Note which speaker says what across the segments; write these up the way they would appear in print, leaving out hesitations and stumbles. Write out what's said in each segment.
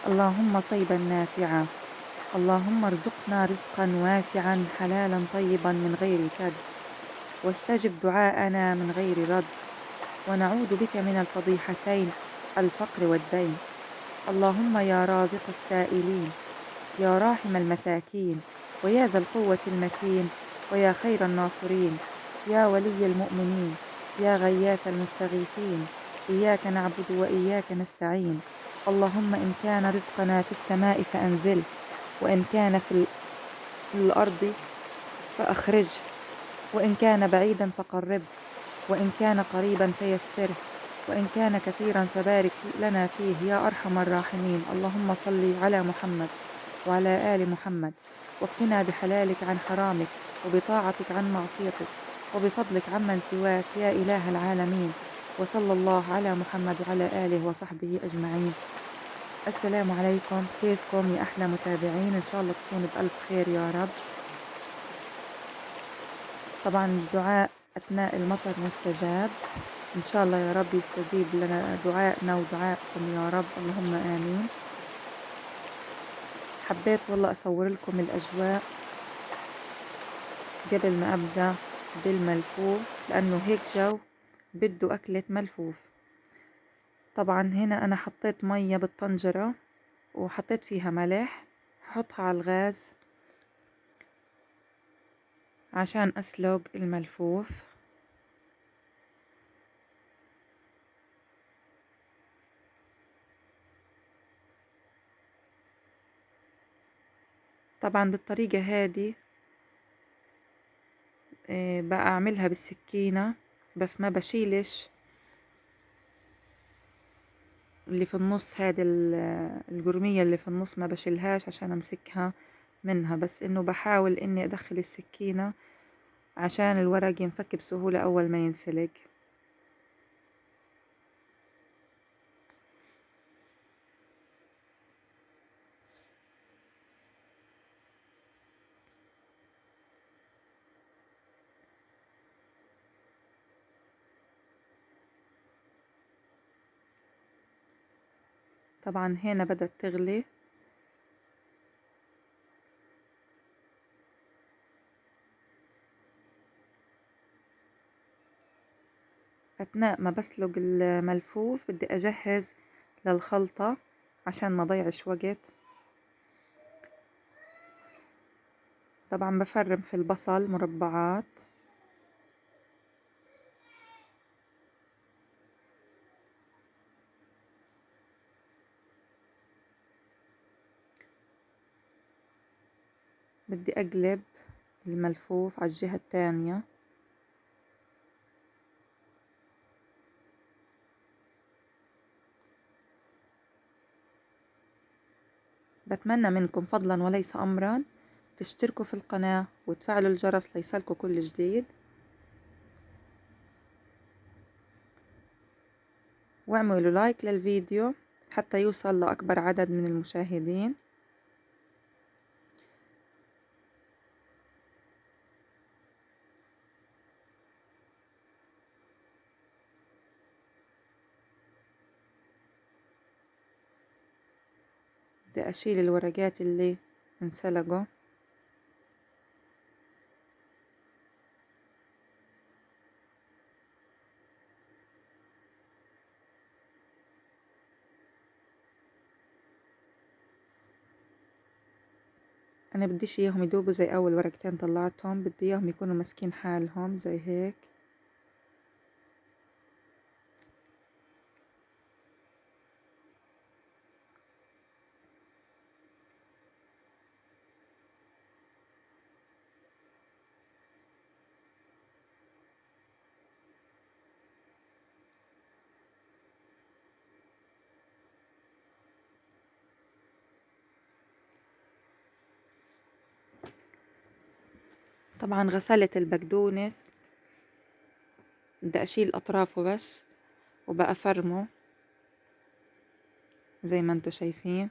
Speaker 1: اللهم صيدا نافعا. اللهم ارزقنا رزقا واسعا حلالا طيبا من غير كد، واستجب دعاءنا من غير رد، ونعوذ بك من الفضيحتين الفقر والدين. اللهم يا رازق السائلين، يا راحم المساكين، ويا ذا القوة المتين، ويا خير الناصرين، يا ولي المؤمنين، يا غياث المستغيثين، إياك نعبد وإياك نستعين. اللهم إن كان رزقنا في السماء فأنزله، وإن كان في الأرض فأخرجه، وإن كان بعيدا فقربه، وإن كان قريبا فيسره، وإن كان كثيرا فبارك لنا فيه يا أرحم الراحمين. اللهم صل على محمد وعلى آل محمد، واكفنا بحلالك عن حرامك، وبطاعتك عن معصيتك، وبفضلك عمن سواك يا إله العالمين. وصلى الله على محمد وعلى آله وصحبه أجمعين. السلام عليكم، كيفكم يا أحلى متابعين؟ إن شاء الله تكونوا بألف خير يا رب. طبعا الدعاء أثناء المطر مستجاب، إن شاء الله يا رب يستجيب لنا دعائنا ودعائكم يا رب، اللهم آمين. حبيت والله أصور لكم الأجواء قبل ما أبدأ بالملفوف، لأنه هيك جو بده أكلة ملفوف. طبعا هنا أنا حطيت مية بالطنجرة وحطيت فيها ملح، حطها على الغاز عشان أسلق الملفوف. طبعا بالطريقة هذه بقى أعملها بالسكينة، بس ما بشيلش اللي في النص، هذه القرمية اللي في النص ما بشيلهاش عشان أمسكها منها، بس إنه بحاول إني أدخل السكينة عشان الورق ينفك بسهولة أول ما ينسلق. طبعا هنا بدأت تغلي، أثناء ما بسلق الملفوف بدي أجهز للخلطة عشان ما ضيعش وقت. طبعا بفرم في البصل مربعات، بدي أقلب الملفوف على الجهة الثانية. بتمنى منكم فضلا وليس أمرا تشتركوا في القناة وتفعلوا الجرس ليصلكوا كل جديد، واعملوا لايك للفيديو حتى يوصل لأكبر عدد من المشاهدين. بدي أشيل الورقات اللي انسلقوا. أنا بديش إياهم يدوبوا زي أول ورقتين طلعتهم، بدي إياهم يكونوا ماسكين حالهم زي هيك. طبعا غسلت البقدونس، بدي أشيل أطرافه بس وبقى فرمه زي ما انتوا شايفين.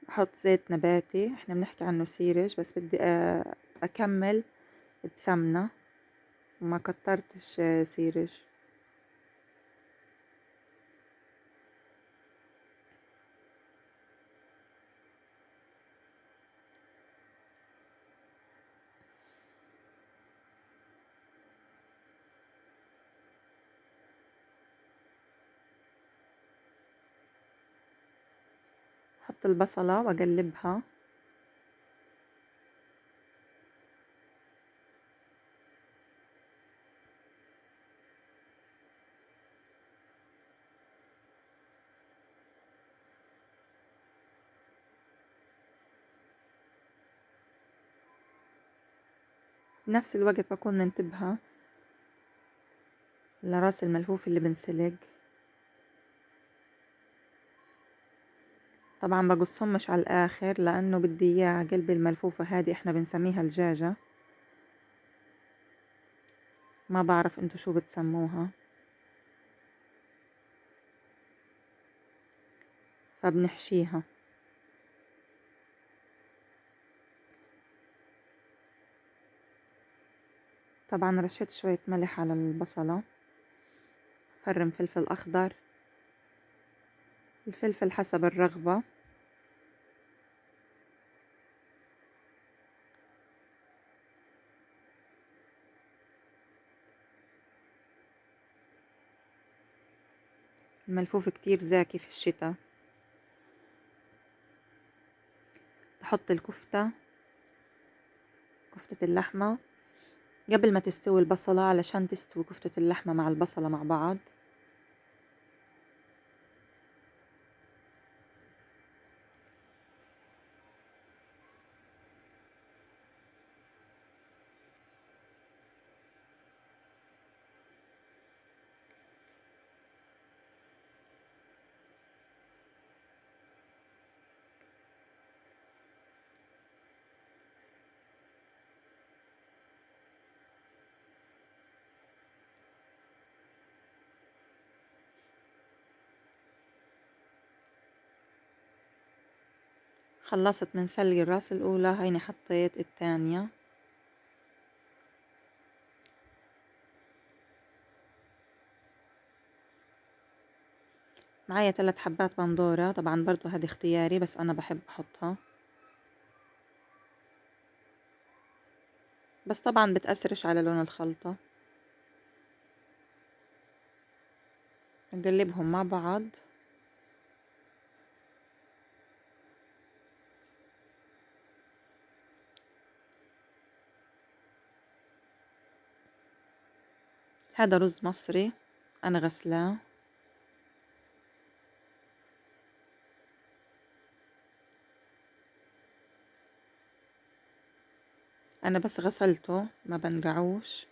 Speaker 1: أحط زيت نباتي، إحنا بنحكي عنه سيرج، بس بدي أكمل بسمنة وما كترتش سيرج. أحط البصلة وأقلبها. بنفس الوقت بكون منتبهة لراس الملفوف اللي بنسلق. طبعا بقصهمش على الآخر لأنه بدي إياه قلب الملفوفة هذه، إحنا بنسميها الجاجة، ما بعرف انتو شو بتسموها. فبنحشيها. طبعا رشيت شوية ملح على البصلة، فرم فلفل أخضر، الفلفل حسب الرغبة. الملفوف كتير زاكي في الشتاء. تحط الكفتة، كفتة اللحمة، قبل ما تستوي البصلة علشان تستوي كفتة اللحمة مع البصلة مع بعض. خلصت من سلق الراس الأولى، هيني حطيت الثانية. معايا 3 حبات بندورة، طبعا برضو هذه اختياري بس أنا بحب أحطها، بس طبعا بتأثرش على لون الخلطة. نقلبهم مع بعض. هذا رز مصري أنا غسلاه. أنا بس غسلته ما بنقعوش.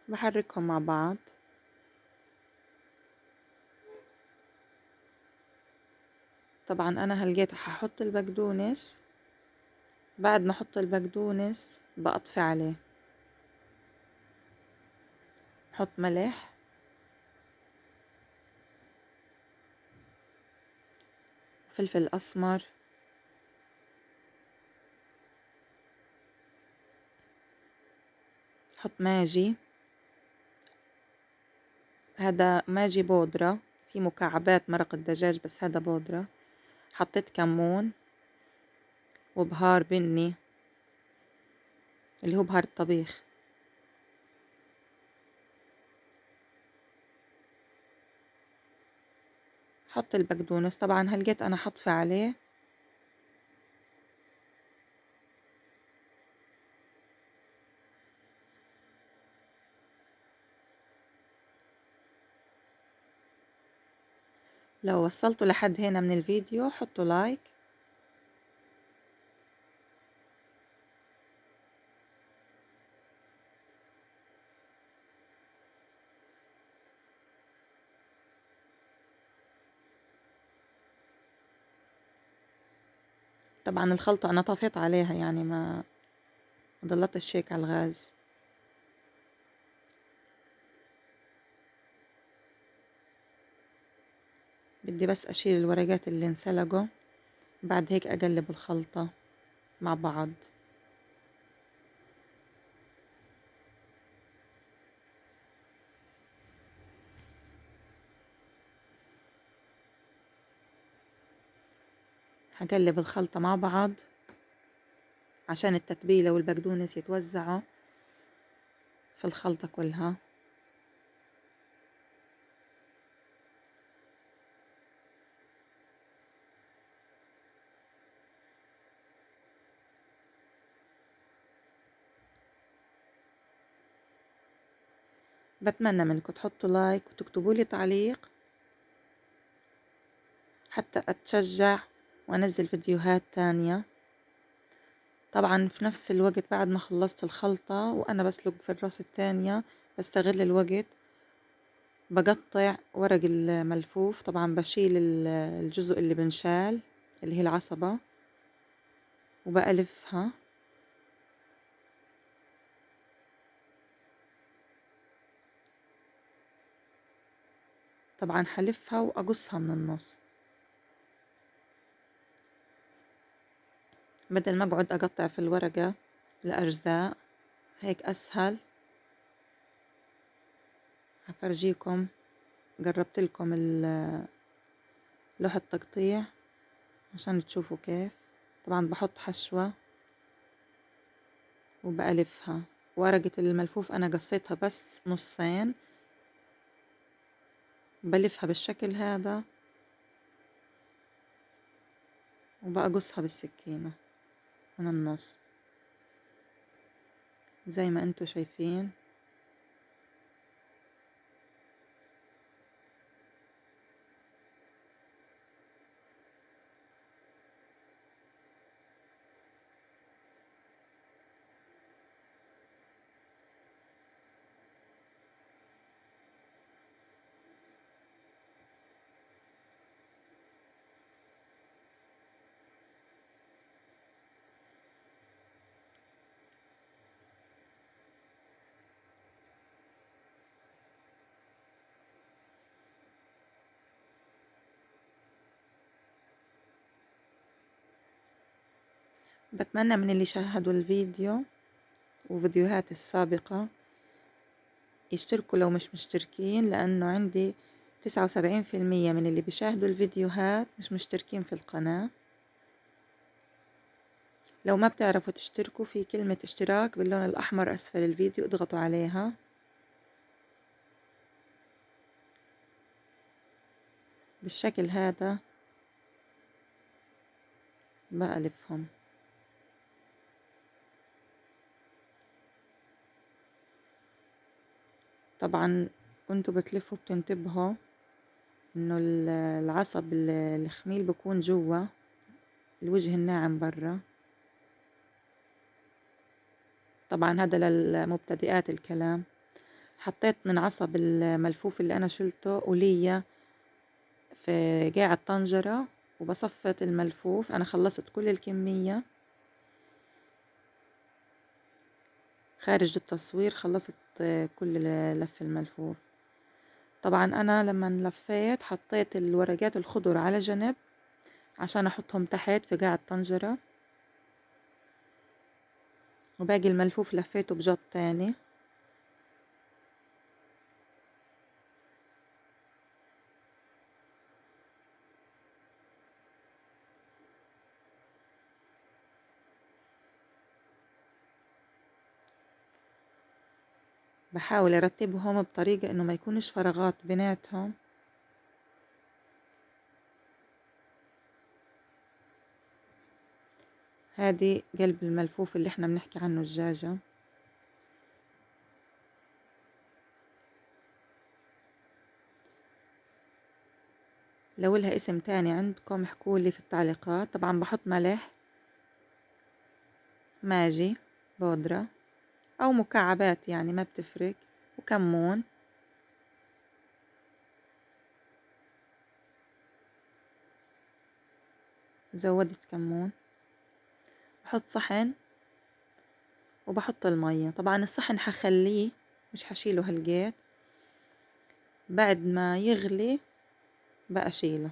Speaker 1: بحركهم مع بعض. طبعا أنا هلقيت هحط البقدونس، بعد ما أحط البقدونس بأطفي عليه. حط ملح، فلفل أسمر، حط ماجي، هذا ماجي بودرة، في مكعبات مرق الدجاج بس هذا بودرة. حطيت كمون وبهار بني اللي هو بهار الطبيخ. حط البقدونس، طبعا هلقيت أنا حطفي عليه. لو وصلتوا لحد هنا من الفيديو حطوا لايك. طبعا الخلطة أنا طفيت عليها، يعني ما ضلتش هيك على الغاز. بدي بس أشيل الورقات اللي انسلقوا، بعد هيك أقلب الخلطة مع بعض. هقلب الخلطة مع بعض عشان التتبيلة والبقدونس يتوزعوا في الخلطة كلها. بتمنى منكم تحطوا لايك وتكتبوا لي تعليق حتى أتشجع وأنزل فيديوهات تانية. طبعا في نفس الوقت بعد ما خلصت الخلطة وأنا بسلق في الراس التانية، بستغل الوقت بقطع ورق الملفوف. طبعا بشيل الجزء اللي بنشال اللي هي العصبة وبألفها. طبعا حلفها وأقصها من النص بدل ما أقعد أقطع في الورقة لأجزاء، هيك أسهل. هفرجيكم، قربت لكم لوح التقطيع عشان تشوفوا كيف. طبعا بحط حشوة وبألفها. ورقة الملفوف أنا قصيتها بس نصين، بلفها بالشكل هذا وبقصها بالسكينة من النص زي ما انتوا شايفين. بتمنى من اللي شاهدوا الفيديو وفيديوهات السابقة يشتركوا لو مش مشتركين، لأنه عندي 79% من اللي بيشاهدوا الفيديوهات مش مشتركين في القناة. لو ما بتعرفوا تشتركوا، في كلمة اشتراك باللون الأحمر أسفل الفيديو، اضغطوا عليها. بالشكل هذا بألفهم. طبعا كنتوا بتلفوا بتنتبهوا انه العصب الخميل بكون جوا، الوجه الناعم برا. طبعا هذا للمبتدئات الكلام. حطيت من عصب الملفوف اللي انا شلته قلية في قاع الطنجرة، وبصفت الملفوف. انا خلصت كل الكمية خارج التصوير، خلصت كل لف الملفوف. طبعا انا لما لفيت حطيت الورقات الخضر على جنب عشان احطهم تحت في قاع الطنجرة، وباقي الملفوف لفيته بجط تاني. بحاول ارتبهم بطريقة انه ما يكونش فراغات بيناتهم. هادي قلب الملفوف اللي احنا بنحكي عنه، الدجاجة. لو لها اسم تاني عندكم احكولي في التعليقات. طبعا بحط ملح، ماجي بودرة او مكعبات يعني ما بتفرق، وكمون. زودت كمون. بحط صحن وبحط المية. طبعا الصحن حخليه مش حشيله هالقيت، بعد ما يغلي بقى شيله،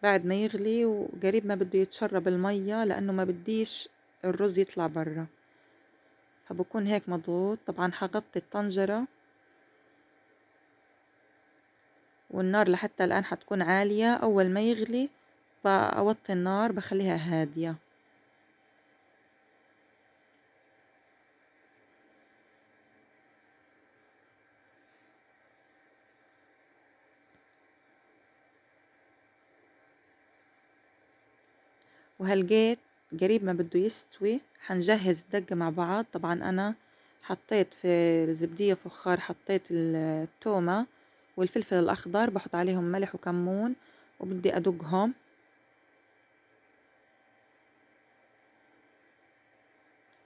Speaker 1: بعد ما يغلي وقريب ما بده يتشرب المية، لأنه ما بديش الرز يطلع برا، فبكون هيك مضغوط. طبعا حغطي الطنجرة والنار لحتى الآن حتكون عالية. أول ما يغلي بوطي النار بخليها هادية. وهلقيت قريب ما بده يستوي حنجهز الدقة مع بعض. طبعا أنا حطيت في الزبدية فخار، حطيت التومة والفلفل الأخضر، بحط عليهم ملح وكمون وبدي أدقهم.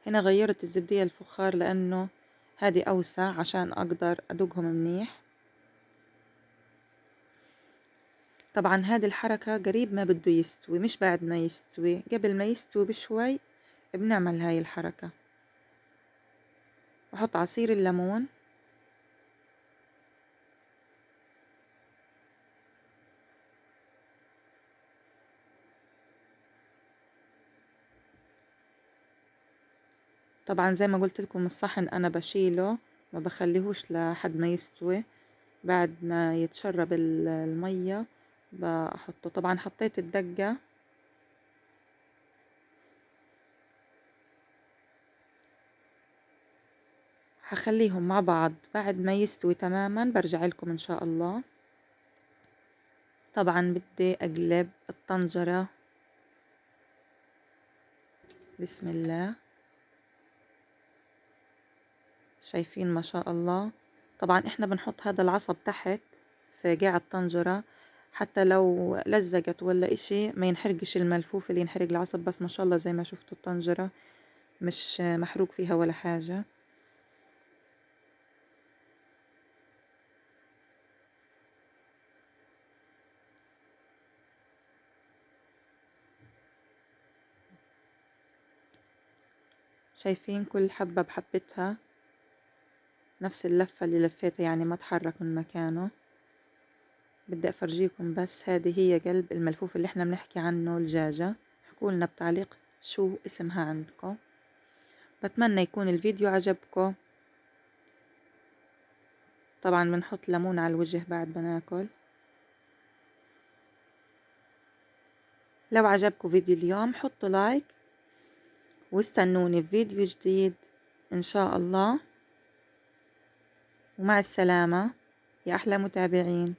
Speaker 1: هنا غيرت الزبدية الفخار لأنه هذه أوسع عشان أقدر أدقهم منيح. طبعا هذه الحركة قريب ما بده يستوي، مش بعد ما يستوي، قبل ما يستوي بشوي بنعمل هاي الحركة. بحط عصير الليمون، طبعا زي ما قلت لكم الصحن أنا بشيله ما بخليهوش لحد ما يستوي، بعد ما يتشرب المية بحطه. طبعا حطيت الدقة، حخليهم مع بعض بعد ما يستوي تماما برجع لكم إن شاء الله. طبعا بدي أقلب الطنجرة، بسم الله. شايفين ما شاء الله. طبعا احنا بنحط هذا العصب تحت في قاع الطنجرة حتى لو لزقت ولا اشي ما ينحرقش الملفوف، اللي ينحرق العصب. بس ما شاء الله زي ما شفتوا الطنجرة مش محروق فيها ولا حاجة. شايفين كل حبة بحبتها نفس اللفة اللي لفيتها، يعني ما تحرك من مكانه. بدي أفرجيكم بس هذه هي قلب الملفوف اللي احنا بنحكي عنه، الجاجة. احكولنا بتعليق شو اسمها عندكم. بتمنى يكون الفيديو عجبكم. طبعا بنحط ليمون على الوجه بعد ما ناكل. لو عجبكم فيديو اليوم حطوا لايك واستنوني في فيديو جديد إن شاء الله. ومع السلامة يا أحلى متابعين.